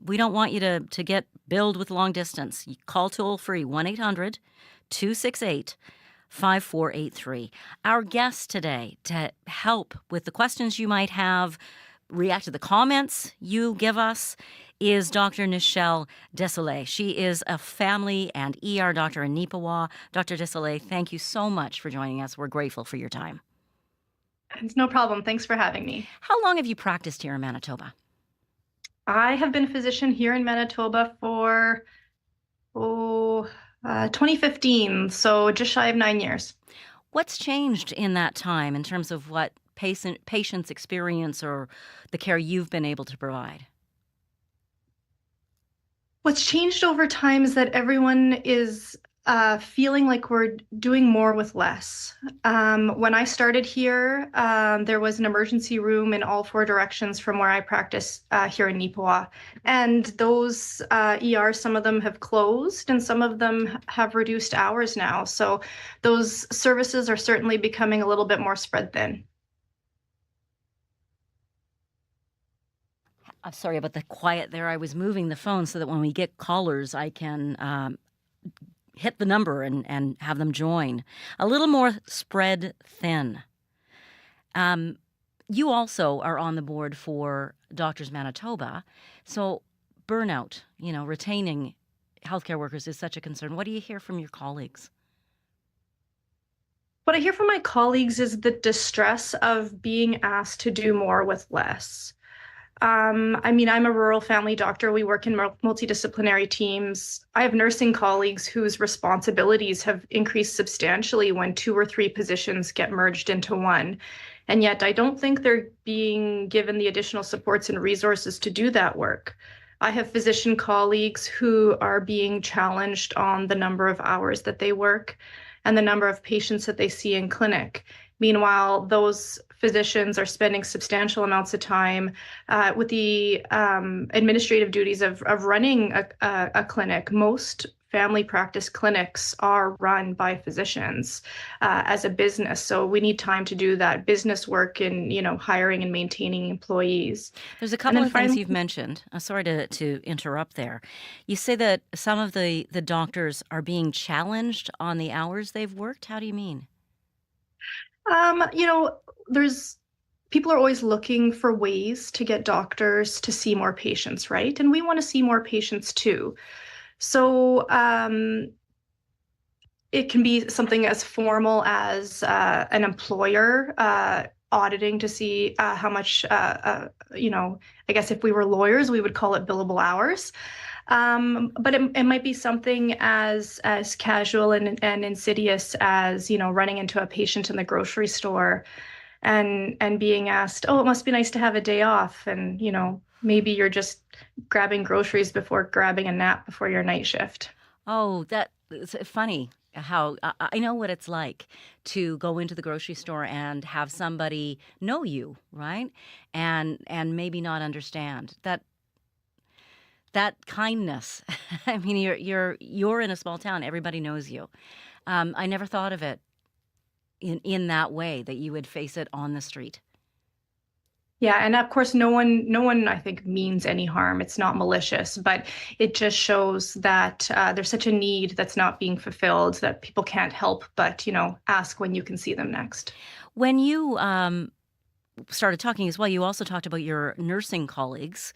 we don't want you to get billed with long distance. You call toll free 1-800-268-5483. Our guest today to help with the questions you might have, react to the comments you give us, is Dr. Nichelle Desolé. She is a family and ER doctor in Neepawa. Dr. Desolé, thank you so much for joining us. We're grateful for your time. It's no problem. Thanks for having me. How long have you practiced here in Manitoba? I have been a physician here in Manitoba for 2015, so just shy of 9 years. What's changed in that time in terms of what patient's experience or the care you've been able to provide? What's changed over time is that everyone is feeling like we're doing more with less. When I started here, there was an emergency room in all 4 directions from where I practice here in Neepawa. And those ERs, some of them have closed and some of them have reduced hours now. So those services are certainly becoming a little bit more spread thin. I'm sorry about the quiet there. I was moving the phone so that when we get callers, I can hit the number and have them join. A little more spread thin. You also are on the board for Doctors Manitoba. So burnout, retaining healthcare workers is such a concern. What do you hear from your colleagues? What I hear from my colleagues is the distress of being asked to do more with less. I'm a rural family doctor. We work in multidisciplinary teams. I have nursing colleagues whose responsibilities have increased substantially when 2 or 3 positions get merged into one. And yet I don't think they're being given the additional supports and resources to do that work. I have physician colleagues who are being challenged on the number of hours that they work and the number of patients that they see in clinic. Meanwhile, those physicians are spending substantial amounts of time with the administrative duties of running a clinic. Most family practice clinics are run by physicians as a business. So we need time to do that business work in, hiring and maintaining employees. There's a couple of things you've mentioned. Sorry to interrupt there. You say that some of the doctors are being challenged on the hours they've worked. How do you mean? People are always looking for ways to get doctors to see more patients, right? And we want to see more patients too. So it can be something as formal as an employer auditing to see how much, I guess if we were lawyers, we would call it billable hours. But it might be something as casual and insidious as, running into a patient in the grocery store and being asked, oh, it must be nice to have a day off. And, maybe you're just grabbing groceries before grabbing a nap before your night shift. Oh, that's funny how I know what it's like to go into the grocery store and have somebody know you, right? And maybe not understand that kindness. I mean, you're in a small town. Everybody knows you. I never thought of it in that way, that you would face it on the street. Yeah, and of course, no one I think means any harm. It's not malicious, but it just shows that there's such a need that's not being fulfilled that people can't help but ask when you can see them next. When you started talking as well, you also talked about your nursing colleagues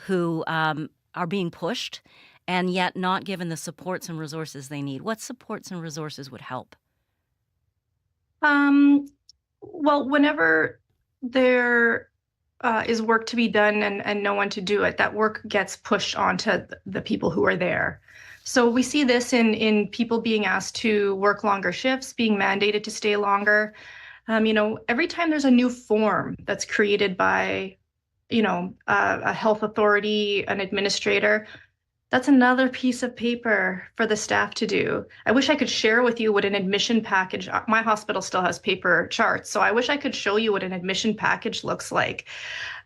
who are being pushed and yet not given the supports and resources they need. What supports and resources would help? Well, whenever there is work to be done and no one to do it, that work gets pushed onto the people who are there. So we see this in people being asked to work longer shifts, being mandated to stay longer. Every time there's a new form that's created by, a health authority, an administrator, that's another piece of paper for the staff to do. I wish I could share with you what an admission package, my hospital still has paper charts, so I wish I could show you what an admission package looks like.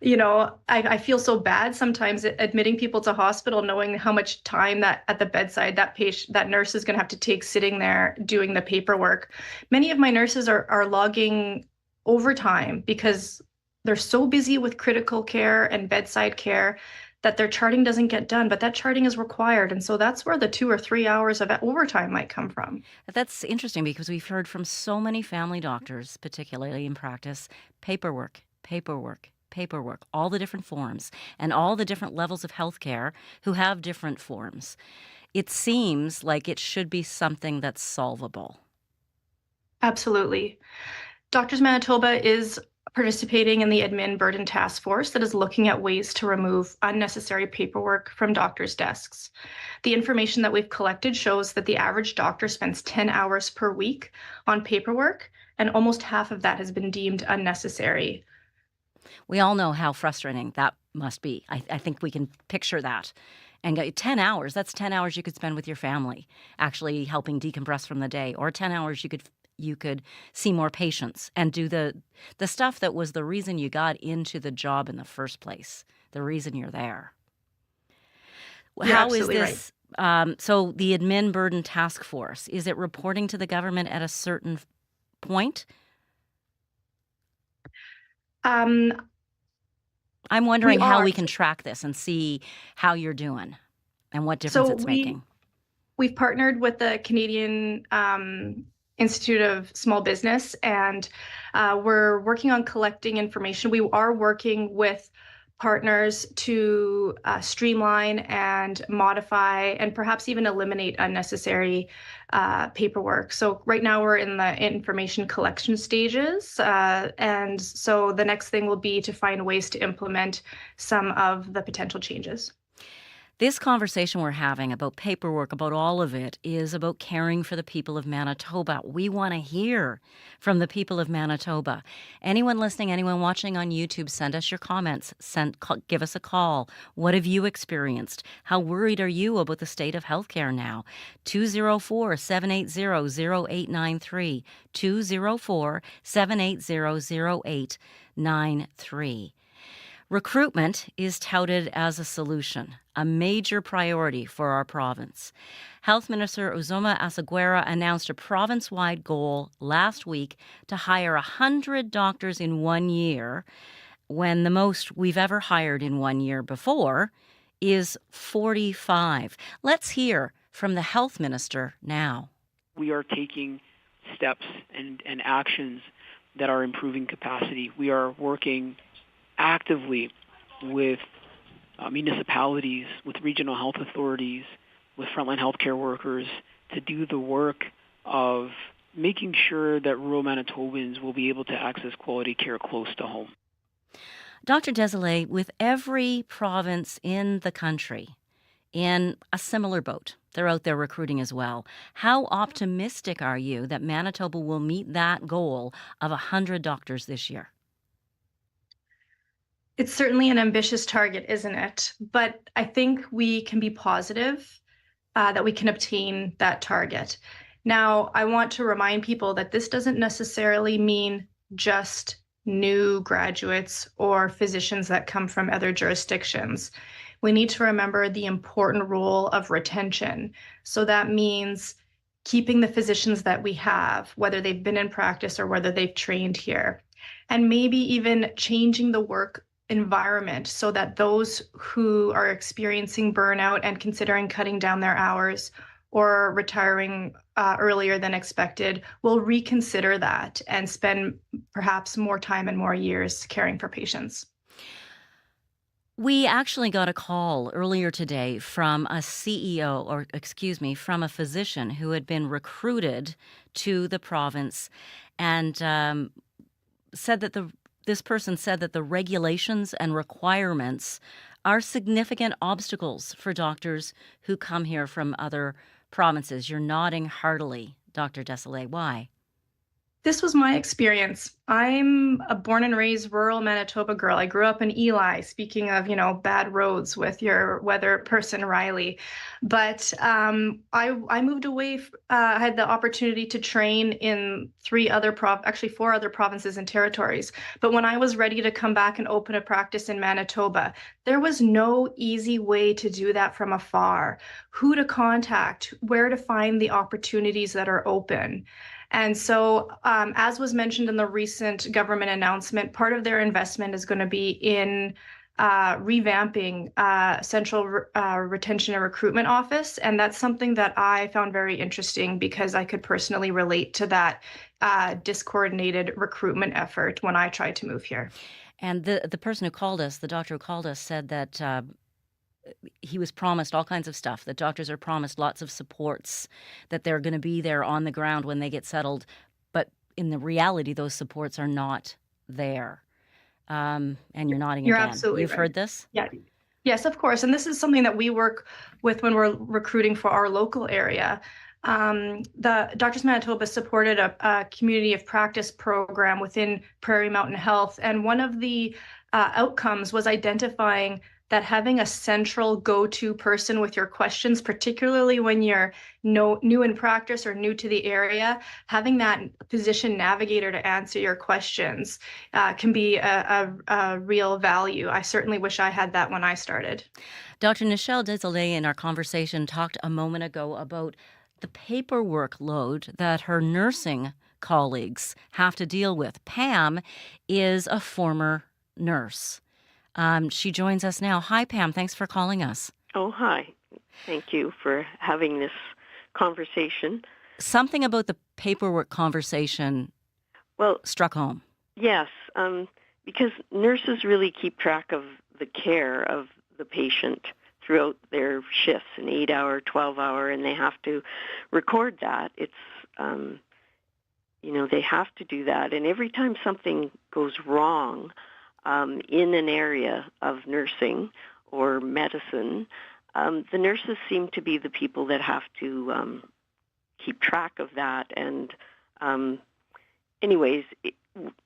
I feel so bad sometimes admitting people to hospital, knowing how much time that at the bedside that nurse is going to have to take sitting there doing the paperwork. Many of my nurses are logging overtime because they're so busy with critical care and bedside care that their charting doesn't get done, but that charting is required. And so that's where the 2 or 3 hours of overtime might come from. That's interesting because we've heard from so many family doctors, particularly in practice, paperwork, all the different forms and all the different levels of healthcare who have different forms. It seems like it should be something that's solvable. Absolutely. Doctors Manitoba is participating in the Admin Burden Task Force that is looking at ways to remove unnecessary paperwork from doctors' desks. The information that we've collected shows that the average doctor spends 10 hours per week on paperwork, and almost half of that has been deemed unnecessary. We all know how frustrating that must be. I think we can picture that. And 10 hours, that's 10 hours you could spend with your family, actually helping decompress from the day, or 10 hours you could see more patients and do the stuff that was the reason you got into the job in the first place, the reason you're there. How is this? Right. So the admin burden task force, is it reporting to the government at a certain point? I'm wondering how we can track this and see how you're doing and what difference it's making. We've partnered with the Canadian Institute of Small Business, and we're working on collecting information. We are working with partners to streamline and modify and perhaps even eliminate unnecessary paperwork. So right now we're in the information collection stages. And so the next thing will be to find ways to implement some of the potential changes. This conversation we're having about paperwork, about all of it, is about caring for the people of Manitoba. We want to hear from the people of Manitoba. Anyone listening, anyone watching on YouTube, send us your comments. Give us a call. What have you experienced? How worried are you about the state of healthcare now? 204-780-0893. 204-780-0893. Recruitment is touted as a solution, a major priority for our province. Health Minister Uzoma Asaguera announced a province-wide goal last week to hire 100 doctors in 1 year, when the most we've ever hired in 1 year before is 45. Let's hear from the Health Minister now. We are taking steps and actions that are improving capacity. We are working actively with municipalities, with regional health authorities, with frontline healthcare workers to do the work of making sure that rural Manitobans will be able to access quality care close to home. Dr. Desilets, with every province in the country in a similar boat, they're out there recruiting as well. How optimistic are you that Manitoba will meet that goal of 100 doctors this year? It's certainly an ambitious target, isn't it? But I think we can be positive that we can obtain that target. Now, I want to remind people that this doesn't necessarily mean just new graduates or physicians that come from other jurisdictions. We need to remember the important role of retention. So that means keeping the physicians that we have, whether they've been in practice or whether they've trained here, and maybe even changing the work environment so that those who are experiencing burnout and considering cutting down their hours or retiring earlier than expected will reconsider that and spend perhaps more time and more years caring for patients. We actually got a call earlier today from a from a physician who had been recruited to the province and said that this person said that the regulations and requirements are significant obstacles for doctors who come here from other provinces. You're nodding heartily, Dr. Desilets. Why? This was my experience. I'm a born and raised rural Manitoba girl. I grew up in Eli, speaking of, bad roads with your weather person, Riley. But I moved away. I had the opportunity to train in 4 other provinces and territories. But when I was ready to come back and open a practice in Manitoba, there was no easy way to do that from afar. Who to contact, where to find the opportunities that are open. And so, as was mentioned in the recent government announcement, part of their investment is going to be in revamping Central Retention and Recruitment Office. And that's something that I found very interesting because I could personally relate to that discoordinated recruitment effort when I tried to move here. And the person who called us, the doctor who called us, said that he was promised all kinds of stuff, that doctors are promised lots of supports, that they're going to be there on the ground when they get settled. But in the reality, those supports are not there. And you're nodding You're again. absolutely You've right. heard this? Yeah. Yes, of course. And this is something that we work with when we're recruiting for our local area. the Doctors Manitoba supported a community of practice program within Prairie Mountain Health, and one of the outcomes was identifying that having a central go-to person with your questions, particularly when you're new in practice or new to the area, having that physician navigator to answer your questions can be a real value. I certainly wish I had that when I started. Dr. Nichelle Desolé in our conversation talked a moment ago about the paperwork load that her nursing colleagues have to deal with. Pam is a former nurse. She joins us now. Hi, Pam. Thanks for calling us. Oh, hi. Thank you for having this conversation. Something about the paperwork conversation struck home. Yes, because nurses really keep track of the care of the patient throughout their shifts, an 8-hour, 12-hour, and they have to record that. It's, they have to do that. And every time something goes wrong in an area of nursing or medicine, the nurses seem to be the people that have to keep track of that. And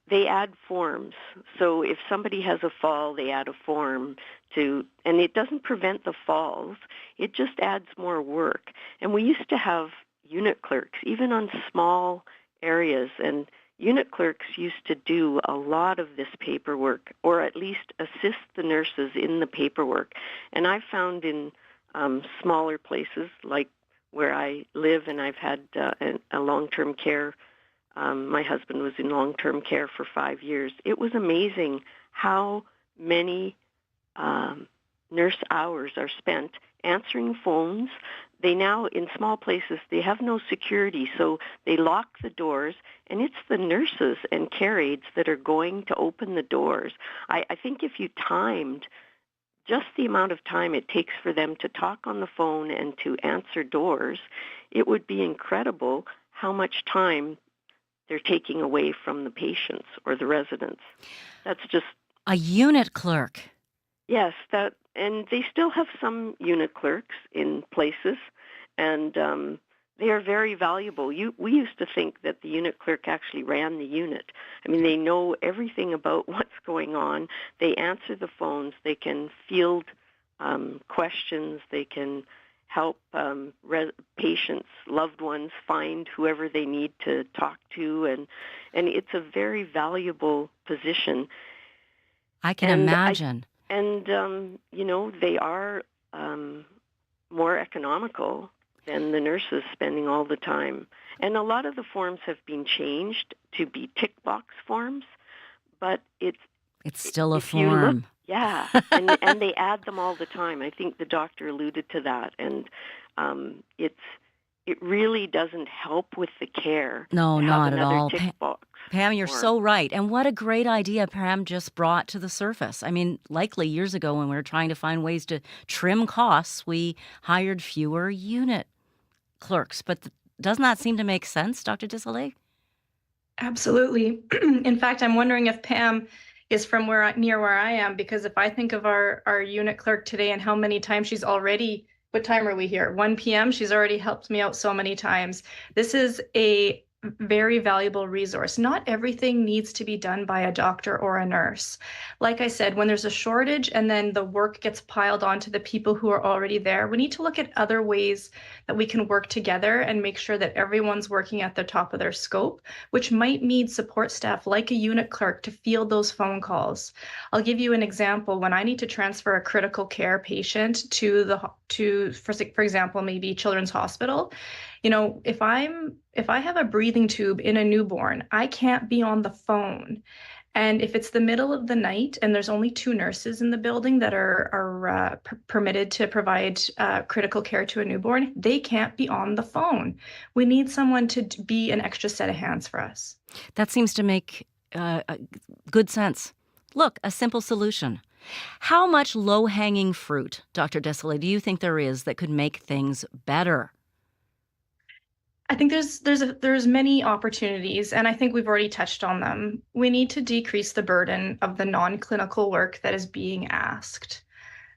they add forms. So if somebody has a fall, they add a form and it doesn't prevent the falls. It just adds more work. And we used to have unit clerks, even on small areas, and unit clerks used to do a lot of this paperwork, or at least assist the nurses in the paperwork. And I found in smaller places, like where I live, and I've had a long-term care. My husband was in long-term care for 5 years. It was amazing how many nurse hours are spent answering phones. They now, in small places, they have no security, so they lock the doors, and it's the nurses and care aides that are going to open the doors. I think if you timed just the amount of time it takes for them to talk on the phone and to answer doors, it would be incredible how much time they're taking away from the patients or the residents. That's just... A unit clerk. Yes, and they still have some unit clerks in places, and they are very valuable. We used to think that the unit clerk actually ran the unit. I mean, they know everything about what's going on. They answer the phones. They can field questions. They can help patients, loved ones, find whoever they need to talk to, and it's a very valuable position. I can imagine. They are more economical than the nurses spending all the time. And a lot of the forms have been changed to be tick box forms, but it's still a form. Yeah, and they add them all the time. I think the doctor alluded to that, and it really doesn't help with the care. No, not at all. Tick box Pam, you're form. so right. And what a great idea Pam just brought to the surface. I mean, likely years ago when we were trying to find ways to trim costs, we hired fewer unit clerks. But doesn't that seem to make sense, Dr. Desolé? Absolutely. In fact, I'm wondering if Pam is from near where I am, because if I think of our unit clerk today and how many times she's already, what time are we here? 1 p.m. She's already helped me out so many times. This is a very valuable resource. Not everything needs to be done by a doctor or a nurse. Like I said, when there's a shortage and then the work gets piled onto the people who are already there, we need to look at other ways that we can work together and make sure that everyone's working at the top of their scope, which might need support staff like a unit clerk to field those phone calls. I'll give you an example. When I need to transfer a critical care patient for example, maybe Children's Hospital, if I have a breathing tube in a newborn, I can't be on the phone. And if it's the middle of the night and there's only 2 nurses in the building that are permitted to provide critical care to a newborn, they can't be on the phone. We need someone to be an extra set of hands for us. That seems to make good sense. Look, a simple solution. How much low-hanging fruit, Dr. Desolé, do you think there is that could make things better? I think there's many opportunities, and I think we've already touched on them. We need to decrease the burden of the non-clinical work that is being asked.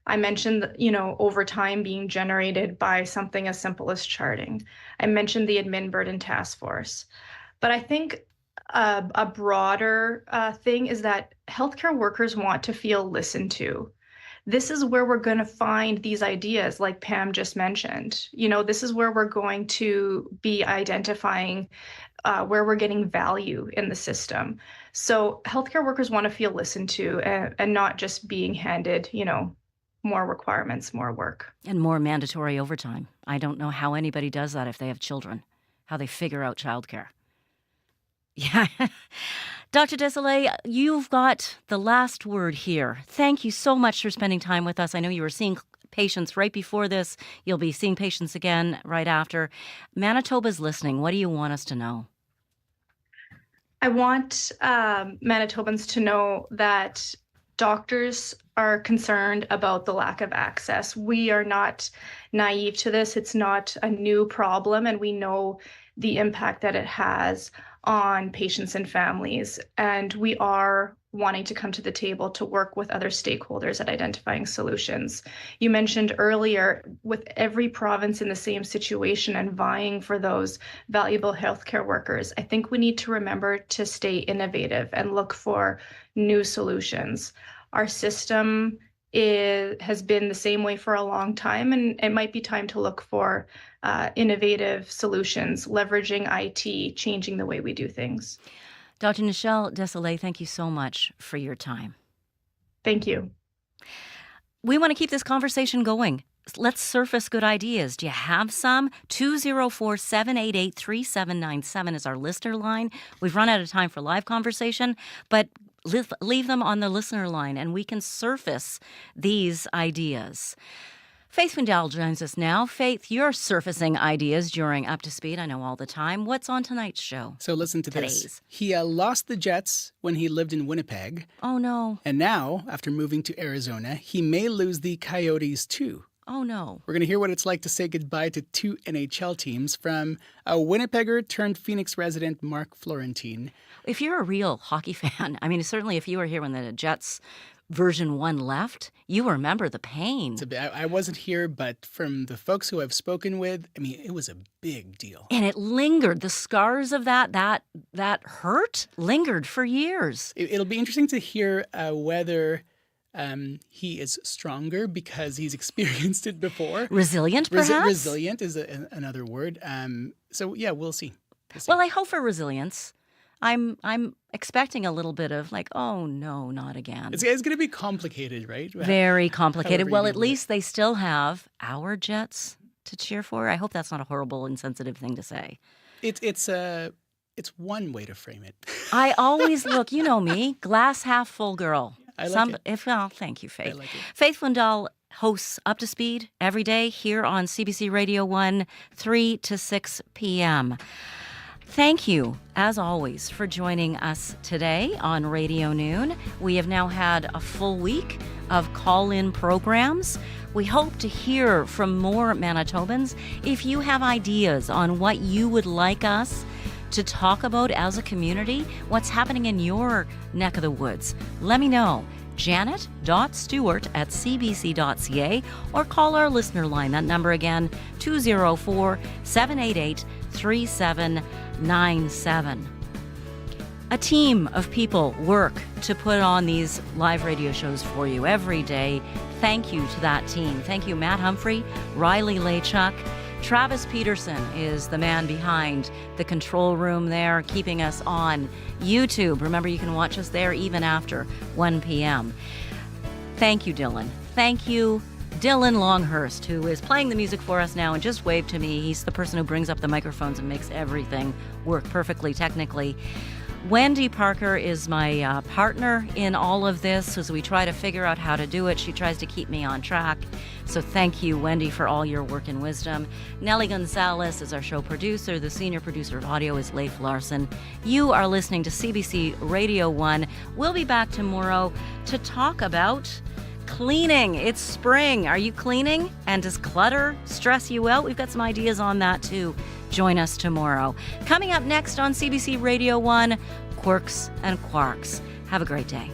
I mentioned, overtime being generated by something as simple as charting. I mentioned the admin burden task force. But I think a broader thing is that healthcare workers want to feel listened to. This is where we're going to find these ideas like Pam just mentioned. This is where we're going to be identifying where we're getting value in the system. So healthcare workers want to feel listened to and not just being handed, more requirements, more work. And more mandatory overtime. I don't know how anybody does that if they have children, how they figure out childcare. Yeah. Dr. Desolé, you've got the last word here. Thank you so much for spending time with us. I know you were seeing patients right before this. You'll be seeing patients again right after. Manitoba's listening. What do you want us to know? I want Manitobans to know that doctors are concerned about the lack of access. We are not naive to this. It's not a new problem, and we know the impact that it has on patients and families. And we are wanting to come to the table to work with other stakeholders at identifying solutions. You mentioned earlier, with every province in the same situation and vying for those valuable healthcare workers, I think we need to remember to stay innovative and look for new solutions. Our system has been the same way for a long time, and it might be time to look for innovative solutions, leveraging IT, changing the way we do things. Dr. Nichelle Desolé, thank you so much for your time. Thank you. We want to keep this conversation going. Let's surface good ideas. Do you have some? 204-788-3797 is our listener line. We've run out of time for live conversation, but leave them on the listener line and we can surface these ideas. Faith Wendell joins us now. Faith, you're surfacing ideas during Up to Speed, I know all the time. What's on tonight's show? So listen to this. He lost the Jets when he lived in Winnipeg. Oh, no. And now, after moving to Arizona, he may lose the Coyotes, too. Oh, no. We're going to hear what it's like to say goodbye to 2 NHL teams from a Winnipegger turned Phoenix resident, Mark Florentine. If you're a real hockey fan, I mean, certainly if you were here when the Jets version 1 left, you remember the pain. I wasn't here, but from the folks who I've spoken with, I mean, it was a big deal. And it lingered. The scars of that hurt lingered for years. It'll be interesting to hear whether he is stronger because he's experienced it before. Resilient, perhaps? Resilient is another word. So, yeah, we'll see. Well, I hope for resilience. I'm expecting a little bit of like, oh, no, not again. It's going to be complicated, right? Very complicated. Well, at least they still have our Jets to cheer for. I hope that's not a horrible, insensitive thing to say. It's one way to frame it. I always look, you know me, glass half full girl. I like it. Thank you, Faith. I like it. Faith Wendell hosts Up to Speed every day here on CBC Radio 1, 3 to 6 p.m. Thank you, as always, for joining us today on Radio Noon. We have now had a full week of call-in programs. We hope to hear from more Manitobans. If you have ideas on what you would like us to talk about as a community, what's happening in your neck of the woods, let me know. janet.stewart@cbc.ca or call our listener line. That number again, 204-788-3797. A team of people work to put on these live radio shows for you every day. Thank you to that team. Thank you, Matt Humphrey, Riley Laychuk. Travis Peterson is the man behind the control room there, keeping us on YouTube. Remember, you can watch us there even after 1 p.m. Thank you, Dylan. Thank you, Dylan Longhurst, who is playing the music for us now and just waved to me. He's the person who brings up the microphones and makes everything work perfectly technically. Wendy Parker is my partner in all of this as we try to figure out how to do it. She tries to keep me on track. So thank you, Wendy, for all your work and wisdom. Nellie Gonzalez is our show producer. The senior producer of audio is Leif Larson. You are listening to CBC Radio 1. We'll be back tomorrow to talk about cleaning. It's spring. Are you cleaning? And does clutter stress you out? We've got some ideas on that too. Join us tomorrow. Coming up next on CBC Radio 1, Quirks and Quarks. Have a great day.